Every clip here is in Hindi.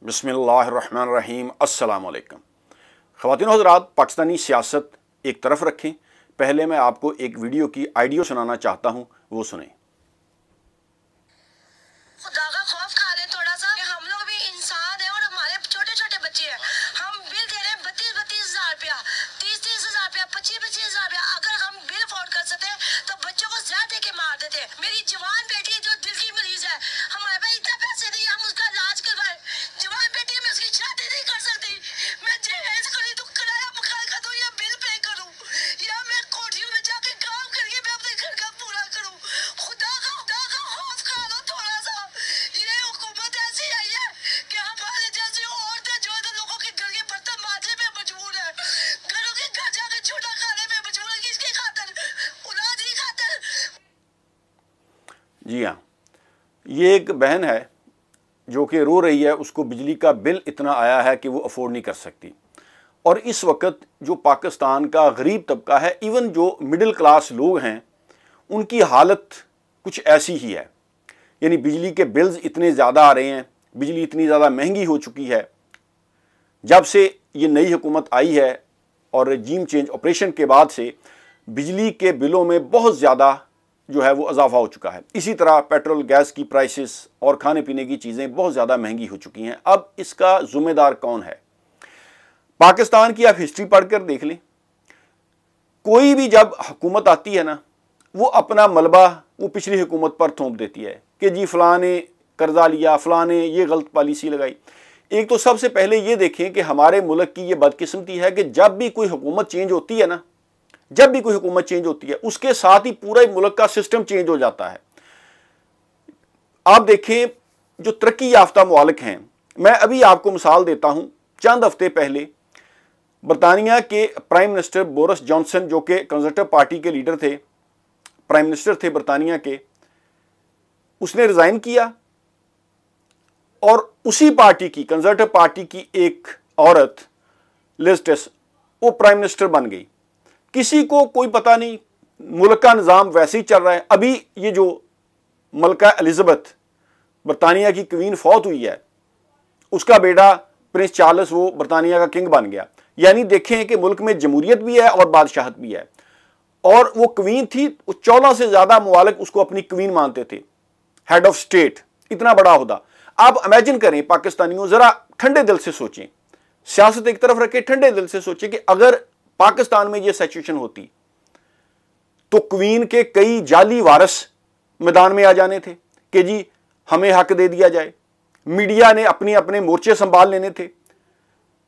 बिस्मिल्लाहिर्रहमानिर्रहीम अस्सलाम वालेकुम। ख़वातीन और हज़रात, पाकिस्तानी सियासत एक तरफ रखें, पहले मैं आपको एक वीडियो की ऑडियो सुनाना चाहता हूँ, वो सुने। खुदा का खौफ खा ले थोड़ा सा। हम लोग भी इंसान हैं और हमारे छोटे छोटे बच्चे हैं। हम बिल दे रहे हैं 32,000 रुपया, 30,000 रुपया, 25,000 रुपया। अगर हम बिल अफोर्ड कर सकते तो बच्चों को ज़्यादा दे के मार देते। मेरी जवान बेटी जो दिल की मरीज है, हमारे पास इतना पैसे नहीं हम उसका इलाज करवाए। जवान बेटी मैं उसकी शादी नहीं कर सकती। मैं जहेज खरीदूं, तो किराया मकान का दूं या बिल पे करूं, या मैं कोठियों में जाके काम करके मैं अपने घर का पूरा करूं। खुदा का खौफ खा लो थोड़ा सा। ये हुकूमत ऐसी आई है कि हमारे जैसी औरतें जो है लोगों के घर के बर्तन मांजने में मजबूर है, घरों के घर जाके झूठा खाने में मजबूर है। किसकी खातिर? औलाद की खातिर। जी हाँ, ये एक बहन है जो कि रो रही है, उसको बिजली का बिल इतना आया है कि वो अफोर्ड नहीं कर सकती। और इस वक्त जो पाकिस्तान का गरीब तबका है, इवन जो मिडिल क्लास लोग हैं, उनकी हालत कुछ ऐसी ही है। यानी बिजली के बिल्स इतने ज़्यादा आ रहे हैं, बिजली इतनी ज़्यादा महंगी हो चुकी है। जब से ये नई हुकूमत आई है और रजीम चेंज ऑपरेशन के बाद से बिजली के बिलों में बहुत ज़्यादा जो है वो इजाफा हो चुका है। इसी तरह पेट्रोल गैस की प्राइसेस और खाने पीने की चीज़ें बहुत ज़्यादा महंगी हो चुकी हैं। अब इसका ज़िम्मेदार कौन है? पाकिस्तान की आप हिस्ट्री पढ़कर देख लें, कोई भी जब हुकूमत आती है ना, वो अपना मलबा वो पिछली हुकूमत पर थोप देती है कि जी फ़लाँ ने कर्जा लिया, फ़लाँ ने ये गलत पॉलिसी लगाई। एक तो सबसे पहले ये देखें कि हमारे मुल्क की ये बदकिस्मती है कि जब भी कोई हुकूमत चेंज होती है ना, जब भी कोई हुकूमत चेंज होती है, उसके साथ ही पूरा मुल्क का सिस्टम चेंज हो जाता है। आप देखें जो तरक्की याफ्ता मुल्क हैं, मैं अभी आपको मिसाल देता हूं। चंद हफ्ते पहले बरतानिया के प्राइम मिनिस्टर बोरिस जॉनसन, जो कि कंजर्वेटिव पार्टी के लीडर थे, प्राइम मिनिस्टर थे बरतानिया के, उसने रिजाइन किया और उसी पार्टी की, कंजर्वेटिव पार्टी की एक औरत लिज ट्रस, वो प्राइम मिनिस्टर बन गई। किसी को कोई पता नहीं, मुल्क का निज़ाम वैसे ही चल रहा है। अभी ये जो मलका एलिज़ाबेथ, बरतानिया की क्वीन फौत हुई है, उसका बेटा प्रिंस चार्ल्स वो बरतानिया का किंग बन गया। यानी देखें कि मुल्क में जमहूरियत भी है और बादशाहत भी है। और वो क्वीन थी, 14 से ज़्यादा मुमालिक उसको अपनी क्वीन मानते थे, हेड ऑफ स्टेट, इतना बड़ा होदा। आप इमेजिन करें पाकिस्तानियों, ज़रा ठंडे दिल से सोचें, सियासत एक तरफ रखें, ठंडे दिल से सोचें कि अगर पाकिस्तान में ये सिचुएशन होती तो क्वीन के कई जाली वारिस मैदान में आ जाने थे कि जी हमें हक दे दिया जाए। मीडिया ने अपने अपने मोर्चे संभाल लेने थे।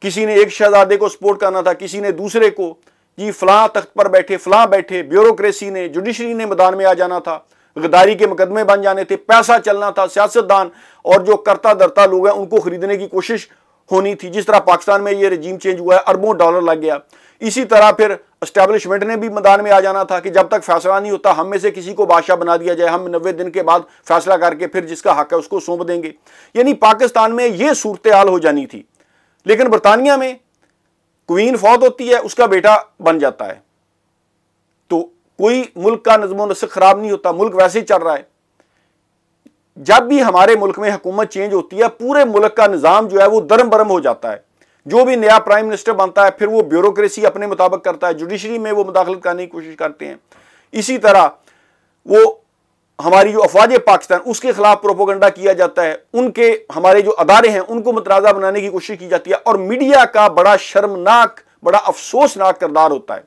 किसी ने एक शहजादे को सपोर्ट करना था, किसी ने दूसरे को, जी फलां तख्त पर बैठे, फलां बैठे। ब्यूरोक्रेसी ने, जुडिशरी ने मैदान में आ जाना था, गद्दारी के मुकदमे बन जाने थे, पैसा चलना था। सियासतदान और जो करता धरता लोग हैं उनको खरीदने की कोशिश होनी थी। जिस तरह पाकिस्तान में ये रजीम चेंज हुआ है, अरबों डॉलर लग गया। इसी तरह फिर एस्टैब्लिशमेंट ने भी मैदान में आ जाना था कि जब तक फैसला नहीं होता हम में से किसी को बादशाह बना दिया जाए, हम 90 दिन के बाद फैसला करके फिर जिसका हक है उसको सौंप देंगे। यानी पाकिस्तान में ये सूरत हाल हो जानी थी। लेकिन बरतानिया में क्वीन फौत होती है, उसका बेटा बन जाता है, तो कोई मुल्क का नज़्म व नस्क खराब नहीं होता, मुल्क वैसे ही चल रहा है। जब भी हमारे मुल्क में हुकूमत चेंज होती है, पूरे मुल्क का निज़ाम जो है वो दरम बरम हो जाता है। जो भी नया प्राइम मिनिस्टर बनता है, फिर वो ब्यूरोक्रेसी अपने मुताबिक करता है, जुडिशरी में वो मुदाखलत करने की कोशिश करते हैं। इसी तरह वो हमारी जो अफवाज पाकिस्तान, उसके खिलाफ प्रोपोगंडा किया जाता है, उनके हमारे जो अदारे हैं उनको मतराजा बनाने की कोशिश की जाती है। और मीडिया का बड़ा शर्मनाक, बड़ा अफसोसनाक किरदार होता है।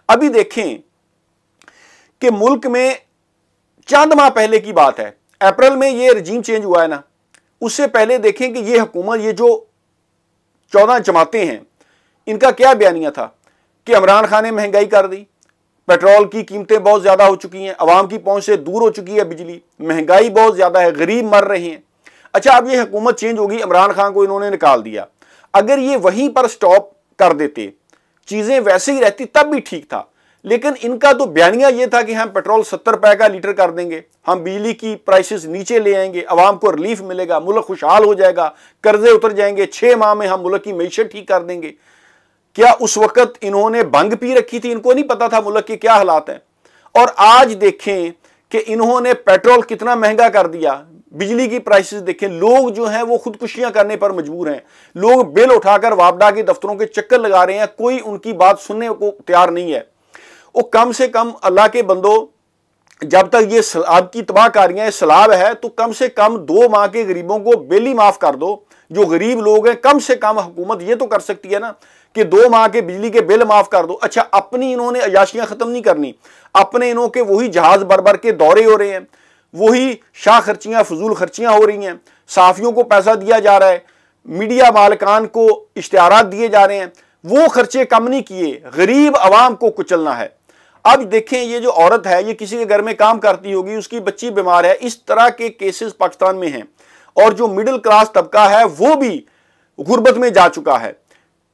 अभी देखें कि मुल्क में चंद माह पहले की बात है, अप्रैल में ये रजीम चेंज हुआ है ना, उससे पहले देखें कि ये हुकूमत, ये जो 14 जमातें हैं, इनका क्या बयानिया था कि इमरान खान ने महंगाई कर दी, पेट्रोल की कीमतें बहुत ज़्यादा हो चुकी हैं, अवाम की पहुंच से दूर हो चुकी है बिजली, महंगाई बहुत ज़्यादा है, गरीब मर रहे हैं। अच्छा, अब ये हुकूमत चेंज होगी, इमरान खान को इन्होंने निकाल दिया। अगर ये वहीं पर स्टॉप कर देते, चीज़ें वैसे ही रहती, तब भी ठीक था। लेकिन इनका तो बयानिया ये था कि हम पेट्रोल 70 रुपए का लीटर कर देंगे, हम बिजली की प्राइसेस नीचे ले आएंगे, अवाम को रिलीफ मिलेगा, मुल्क खुशहाल हो जाएगा, कर्जे उतर जाएंगे, 6 माह में हम मुल्क की मईशत ठीक कर देंगे। क्या उस वक्त इन्होंने भंग पी रखी थी? इनको नहीं पता था मुल्क के क्या हालात हैं? और आज देखें कि इन्होंने पेट्रोल कितना महंगा कर दिया, बिजली की प्राइसेस देखें, लोग जो हैं वो खुदकुशियां करने पर मजबूर हैं। लोग बिल उठाकर वापडा के दफ्तरों के चक्कर लगा रहे हैं, कोई उनकी बात सुनने को तैयार नहीं है। वो कम से कम अल्लाह के बंदो, जब तक ये आपकी तबाहकारियां सलाब है तो कम से कम 2 माह के गरीबों को बिल ही माफ कर दो। जो गरीब लोग हैं, कम से कम हुकूमत ये तो कर सकती है ना कि 2 माह के बिजली के बिल माफ कर दो। अच्छा, अपनी इन्होंने अयाशियां खत्म नहीं करनी, अपने इन्हों के वही जहाज भर के दौरे हो रहे हैं, वही शाह खर्चियां फजूल खर्चियां हो रही हैं, सहाफियों को पैसा दिया जा रहा है, मीडिया मालिकान को इश्तिहारात दिए जा रहे हैं, वो खर्चे कम नहीं किए, गरीब आवाम को कुचलना है। अब देखें, ये जो औरत है ये किसी के घर में काम करती होगी, उसकी बच्ची बीमार है, इस तरह के केसेस पाकिस्तान में हैं। और जो मिडिल क्लास तबका है वो भी गुर्बत में जा चुका है।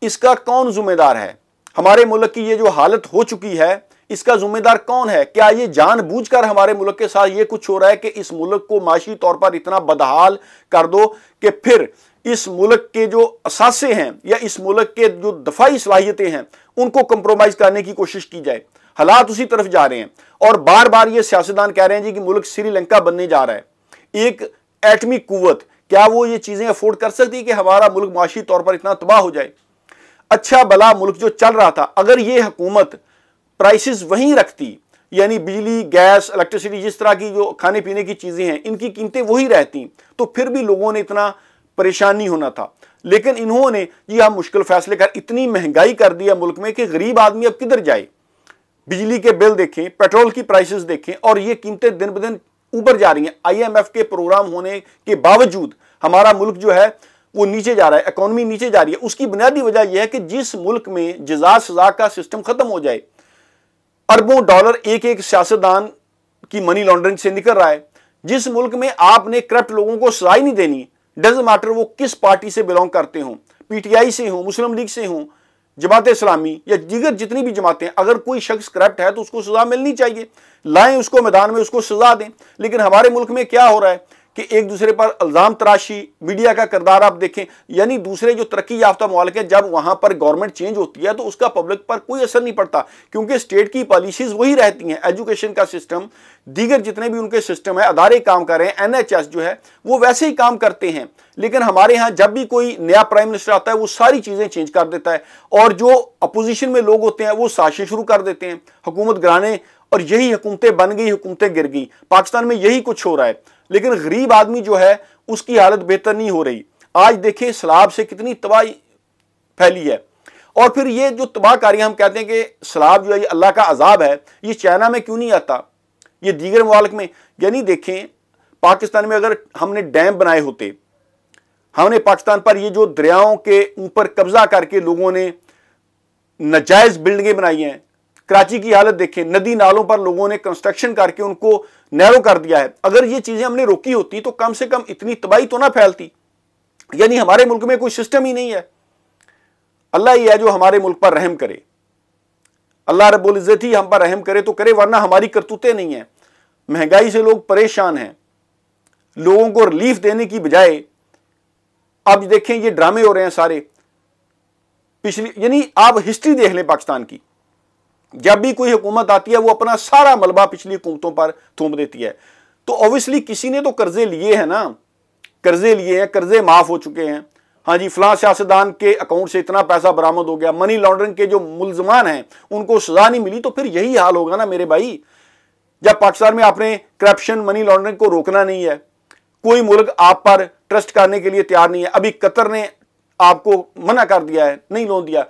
इसका कौन जिम्मेदार है? हमारे मुल्क की ये जो हालत हो चुकी है, इसका जिम्मेदार कौन है? क्या ये जानबूझकर हमारे मुल्क के साथ ये कुछ हो रहा है कि इस मुल्क को माशी तौर पर इतना बदहाल कर दो कि फिर इस मुल्क के जो असासे हैं या इस मुल्क के जो दफाई सलाहियतें हैं उनको कंप्रोमाइज करने की कोशिश की जाए? हालात उसी तरफ जा रहे हैं और बार बार ये सियासतदान कह रहे हैं जी कि मुल्क श्रीलंका बनने जा रहा है, एक एटमी कुव्वत। क्या वो ये चीजें अफोर्ड कर सकती है कि हमारा मुल्क माशी तौर पर इतना तबाह हो जाए? अच्छा भला मुल्क जो चल रहा था, अगर ये हुकूमत प्राइसेस वहीं रखती, यानी बिजली, गैस, इलेक्ट्रिसिटी, जिस तरह की जो खाने पीने की चीजें हैं इनकी कीमतें वही रहती, तो फिर भी लोगों ने इतना परेशान नहीं होना था। लेकिन इन्होंने जी हम मुश्किल फैसले कर इतनी महंगाई कर दिया मुल्क में कि गरीब आदमी अब किधर जाए। बिजली के बिल देखें, पेट्रोल की प्राइसेस देखें, और ये कीमतें दिन ब दिन ऊपर जा रही हैं। IMF के प्रोग्राम होने के बावजूद हमारा मुल्क जो है वो नीचे जा रहा है, इकोनॉमी नीचे जा रही है। उसकी बुनियादी वजह यह है कि जिस मुल्क में जज़ा सजा का सिस्टम खत्म हो जाए, अरबों डॉलर एक एक सियासतदान की मनी लॉन्ड्रिंग से निकल रहा है, जिस मुल्क में आपने करप्ट लोगों को सजा ही नहीं देनी, डजंट मैटर वो किस पार्टी से बिलोंग करते हों, PTI से हों, मुस्लिम लीग से हों, जमात इस्लामी या दीगर जितनी भी जमातें, अगर कोई शख्स करप्ट है तो उसको सजा मिलनी चाहिए, लाएं उसको मैदान में, उसको सजा दें। लेकिन हमारे मुल्क में क्या हो रहा है कि एक दूसरे पर इल्जाम तराशी, मीडिया का किरदार आप देखें, यानी दूसरे जो तरक्की याफ्ता मुल्क है, जब वहां पर गवर्नमेंट चेंज होती है तो उसका पब्लिक पर कोई असर नहीं पड़ता, क्योंकि स्टेट की पॉलिसीज वही रहती हैं। एजुकेशन का सिस्टम, दीगर जितने भी उनके सिस्टम है, अदारे काम कर रहे हैं, NHS जो है वो वैसे ही काम करते हैं। लेकिन हमारे यहाँ जब भी कोई नया प्राइम मिनिस्टर आता है वो सारी चीजें चेंज कर देता है, और जो अपोजिशन में लोग होते हैं वो साजिशें शुरू कर देते हैं हुकूमत गिराने, और यही हुकूमतें बन गई, हुकूमतें गिर गई। पाकिस्तान में यही कुछ हो रहा है। लेकिन गरीब आदमी जो है उसकी हालत बेहतर नहीं हो रही। आज देखें सैलाब से कितनी तबाही फैली है, और फिर ये जो तबाहकारियां हम कहते हैं कि सैलाब जो है ये अल्लाह का अजाब है, ये चाइना में क्यों नहीं आता, ये दीगर मुल्क में? यानी देखें, पाकिस्तान में अगर हमने डैम बनाए होते, हमने पाकिस्तान पर ये जो दरियाओं के ऊपर कब्जा करके लोगों ने नाजायज बिल्डिंगें बनाई हैं, कराची की हालत देखें, नदी नालों पर लोगों ने कंस्ट्रक्शन करके उनको नैरो कर दिया है। अगर ये चीजें हमने रोकी होती तो कम से कम इतनी तबाही तो ना फैलती। यानी हमारे मुल्क में कोई सिस्टम ही नहीं है। अल्लाह ही है जो हमारे मुल्क पर रहम करे, अल्लाह रब्बुल इज्जत ही हम पर रहम करे तो करे, वरना हमारी करतूतें नहीं है। महंगाई से लोग परेशान हैं, लोगों को रिलीफ देने की बजाय अब देखें ये ड्रामे हो रहे हैं सारे। पिछली, यानी आप हिस्ट्री देख लें पाकिस्तान की, जब भी कोई हुकूमत आती है वो अपना सारा मलबा पिछली हुकूमतों पर थूम देती है। तो ऑब्वियसली किसी ने तो कर्जे लिए हैं ना, कर्जे लिए हैं, कर्जे माफ हो चुके हैं। हाँ जी, फलां सियासतदान के अकाउंट से इतना पैसा बरामद हो गया, मनी लॉन्ड्रिंग के जो मुलजमान हैं उनको सजा नहीं मिली, तो फिर यही हाल होगा ना मेरे भाई। जब पाकिस्तान में आपने करप्शन, मनी लॉन्ड्रिंग को रोकना नहीं है, कोई मुल्क आप पर ट्रस्ट करने के लिए तैयार नहीं है। अभी कतर ने आपको मना कर दिया है, नहीं लोन दिया।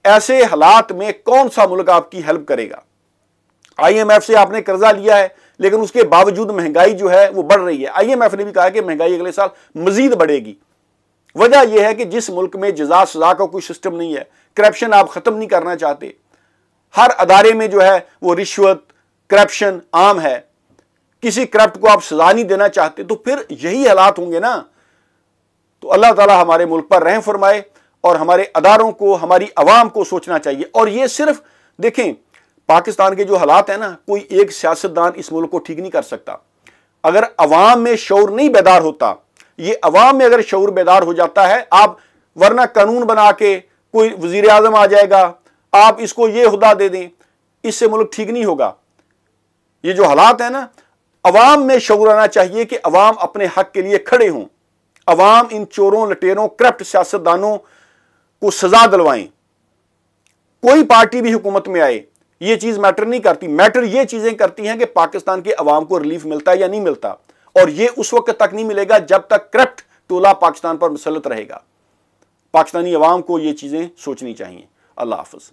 ऐसे हालात में कौन सा मुल्क आपकी हेल्प करेगा? IMF से आपने कर्जा लिया है, लेकिन उसके बावजूद महंगाई जो है वो बढ़ रही है। IMF ने भी कहा कि महंगाई अगले साल मजीद बढ़ेगी। वजह यह है कि जिस मुल्क में जजा सजा का कोई सिस्टम नहीं है, करप्शन आप खत्म नहीं करना चाहते, हर अदारे में जो है वो रिश्वत, करप्शन आम है, किसी करप्ट को आप सजा नहीं देना चाहते, तो फिर यही हालात होंगे ना। तो अल्लाह ताला हमारे मुल्क पर रहम फरमाए, और हमारे अदारों को, हमारी अवाम को सोचना चाहिए। और ये सिर्फ देखें, पाकिस्तान के जो हालात है ना, कोई एक सियासतदान इस मुल्क को ठीक नहीं कर सकता। अगर अवाम में शऊर नहीं बेदार होता, ये अवाम में अगर शऊर बेदार हो जाता है, आप वरना कानून बना के कोई वजीर आजम आ जाएगा, आप इसको ये हुदा दे दें, इससे मुल्क ठीक नहीं होगा। ये जो हालात है ना, अवाम में शऊर आना चाहिए कि अवाम अपने हक के लिए खड़े हों, अवाम इन चोरों, लटेरों, करप्ट सियासतदानों को सजा दिलवाएं। कोई पार्टी भी हुकूमत में आए, ये चीज मैटर नहीं करती। मैटर ये चीजें करती हैं कि पाकिस्तान के अवाम को रिलीफ मिलता है या नहीं मिलता, और ये उस वक्त तक नहीं मिलेगा जब तक करप्ट टोला पाकिस्तान पर मुसल्लत रहेगा। पाकिस्तानी अवाम को ये चीजें सोचनी चाहिए। अल्लाह हाफ़िज़।